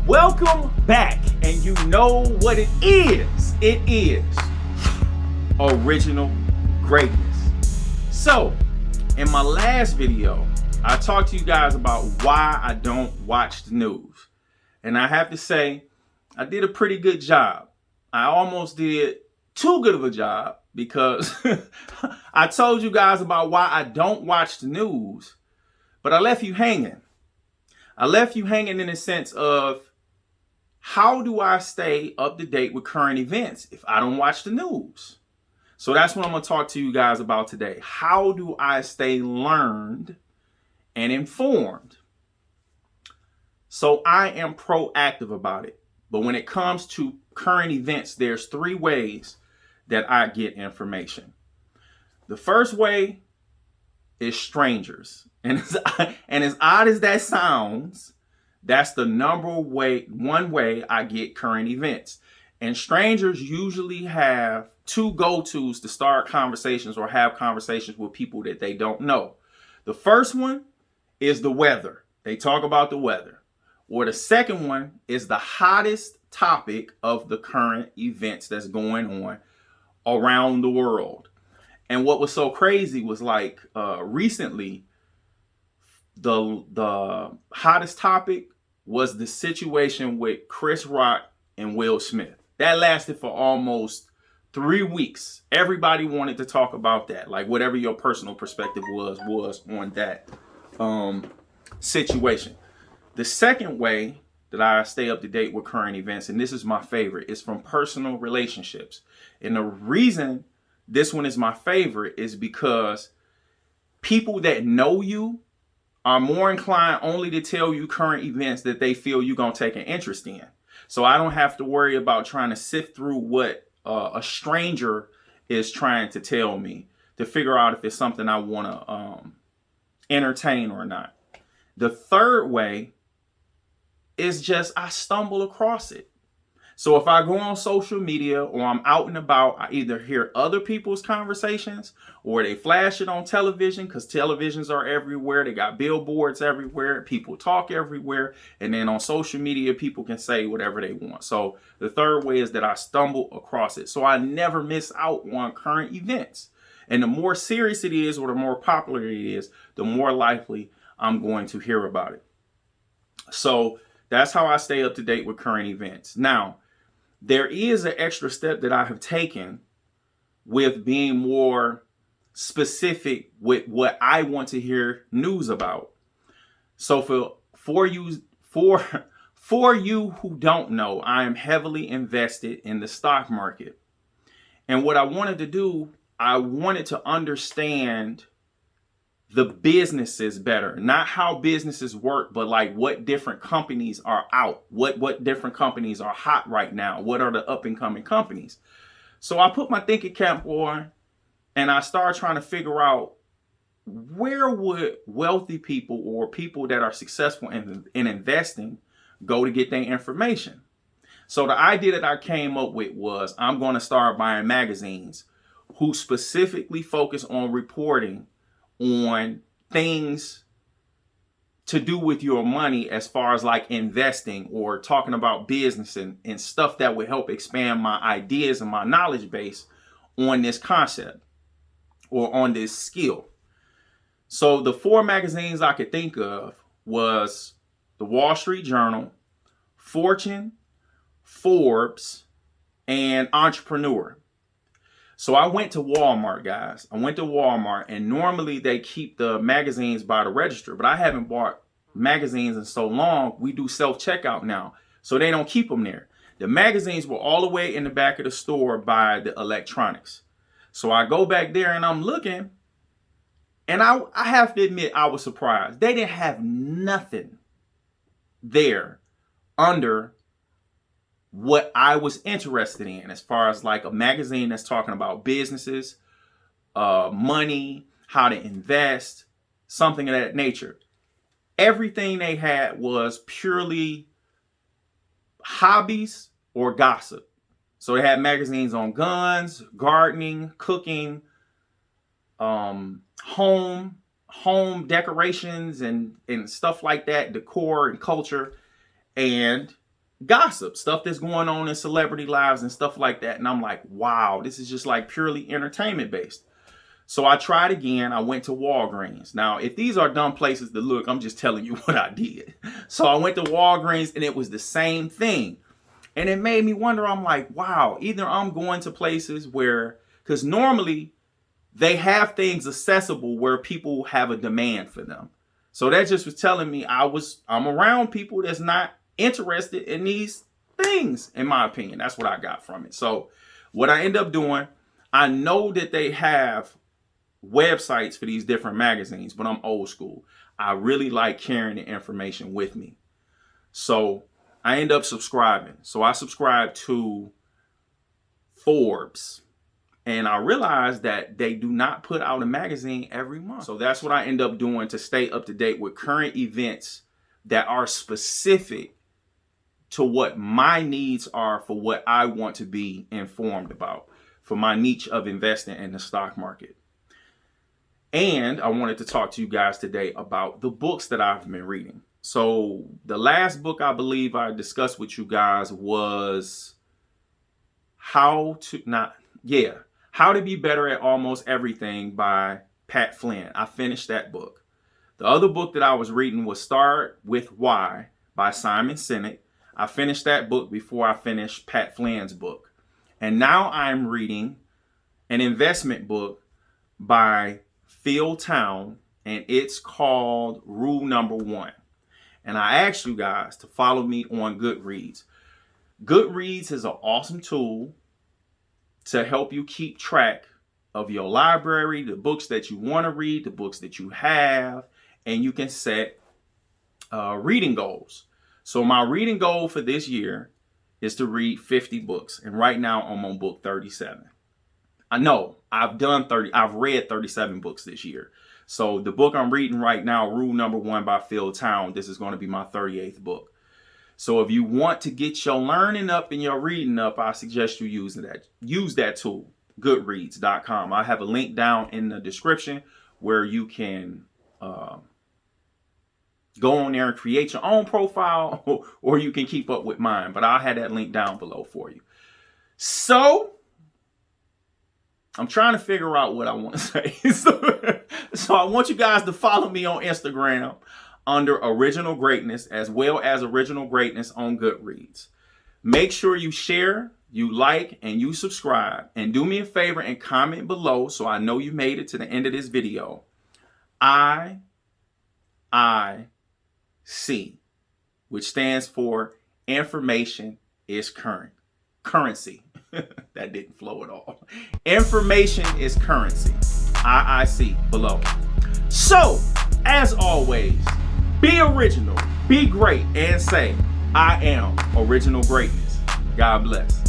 Welcome back, and you know what it is. It is original greatness. So, in my last video, I talked to you guys about why I don't watch the news. And I have to say, I did a pretty good job. I almost did too good of a job because I told you guys about why I don't watch the news, but I left you hanging. I left you hanging in the sense of, how do I stay up to date with current events if I don't watch the news? So that's what I'm going to talk to you guys about today. How do I stay learned and informed? So I am proactive about it. But when it comes to current events, there's three ways that I get information. The first way is strangers. And as odd as that sounds, that's the one way I get current events. And strangers usually have two go-tos to start conversations or have conversations with people that they don't know. The first one is the weather. They talk about the weather. Or the second one is the hottest topic of the current events that's going on around the world. And what was so crazy was recently, the hottest topic was the situation with Chris Rock and Will Smith. That lasted for almost 3 weeks. Everybody wanted to talk about that. Like, whatever your personal perspective was on that situation. The second way that I stay up to date with current events, and this is my favorite, is from personal relationships. And the reason this one is my favorite is because people that know you are more inclined only to tell you current events that they feel you're going to take an interest in. So I don't have to worry about trying to sift through what a stranger is trying to tell me to figure out if it's something I want to entertain or not. The third way is just I stumble across it. So if I go on social media or I'm out and about, I either hear other people's conversations or they flash it on television, because televisions are everywhere. They got billboards everywhere. People talk everywhere. And then on social media, people can say whatever they want. So the third way is that I stumble across it. So I never miss out on current events. And the more serious it is or the more popular it is, the more likely I'm going to hear about it. So that's how I stay up to date with current events. Now, there is an extra step that I have taken with being more specific with what I want to hear news about. So for you who don't know, I am heavily invested in the stock market. And what I wanted to do, I wanted to understand the businesses better, not how businesses work, but like what different companies are out, what different companies are hot right now, what are the up and coming companies. So I put my thinking cap on and I started trying to figure out, where would wealthy people or people that are successful in investing go to get their information? So the idea that I came up with was, I'm going to start buying magazines who specifically focus on reporting on things to do with your money, as far as like investing or talking about business and stuff that would help expand my ideas and my knowledge base on this concept or on this skill. So the 4 magazines I could think of was the Wall Street Journal, Fortune, Forbes, and Entrepreneur. So I went to Walmart, guys. I went to Walmart, and normally they keep the magazines by the register, but I haven't bought magazines in so long. We do self-checkout now, so they don't keep them there. The magazines were all the way in the back of the store by the electronics. So I go back there and I'm looking, and I have to admit I was surprised. They didn't have nothing there under what I was interested in, as far as like a magazine that's talking about businesses, money, how to invest, something of that nature. Everything they had was purely hobbies or gossip. So they had magazines on guns, gardening, cooking, home decorations and stuff like that, decor and culture. And gossip, stuff that's going on in celebrity lives and stuff like that. And I'm like, wow, this is just like purely entertainment based. So I tried again. I went to Walgreens. Now, if these are dumb places to look, I'm just telling you what I did. So I went to Walgreens and it was the same thing. And it made me wonder, I'm like, wow, either I'm going to places where, because normally they have things accessible where people have a demand for them. So that just was telling me I'm around people that's not interested in these things, in my opinion. That's what I got from it. So what I end up doing, I know that they have websites for these different magazines, but I'm old school. I really like carrying the information with me. So I end up subscribing. So I subscribe to Forbes, and I realized that they do not put out a magazine every month. So that's what I end up doing to stay up to date with current events that are specific to what my needs are for what I want to be informed about for my niche of investing in the stock market. And I wanted to talk to you guys today about the books that I've been reading. So the last book I believe I discussed with you guys was How to Be Better at Almost Everything by Pat Flynn. I finished that book. The other book that I was reading was Start With Why by Simon Sinek. I finished that book before I finished Pat Flynn's book. And now I'm reading an investment book by Phil Town, and it's called Rule Number 1. And I asked you guys to follow me on Goodreads. Goodreads is an awesome tool to help you keep track of your library, the books that you want to read, the books that you have, and you can set reading goals. So my reading goal for this year is to read 50 books. And right now I'm on book 37. I know I've read 37 books this year. So the book I'm reading right now, Rule Number 1 by Phil Town, this is going to be my 38th book. So if you want to get your learning up and your reading up, I suggest you use that tool, goodreads.com. I have a link down in the description where you can go on there and create your own profile, or you can keep up with mine. But I'll have that link down below for you. So I'm trying to figure out what I want to say. So I want you guys to follow me on Instagram under Original Greatness, as well as Original Greatness on Goodreads. Make sure you share, you like, and you subscribe. And do me a favor and comment below so I know you made it to the end of this video. IAC, which stands for Information is Currency. That didn't flow at all. Information is currency. IIC below. So, as always, be original, be great, and say, I am original greatness. God bless.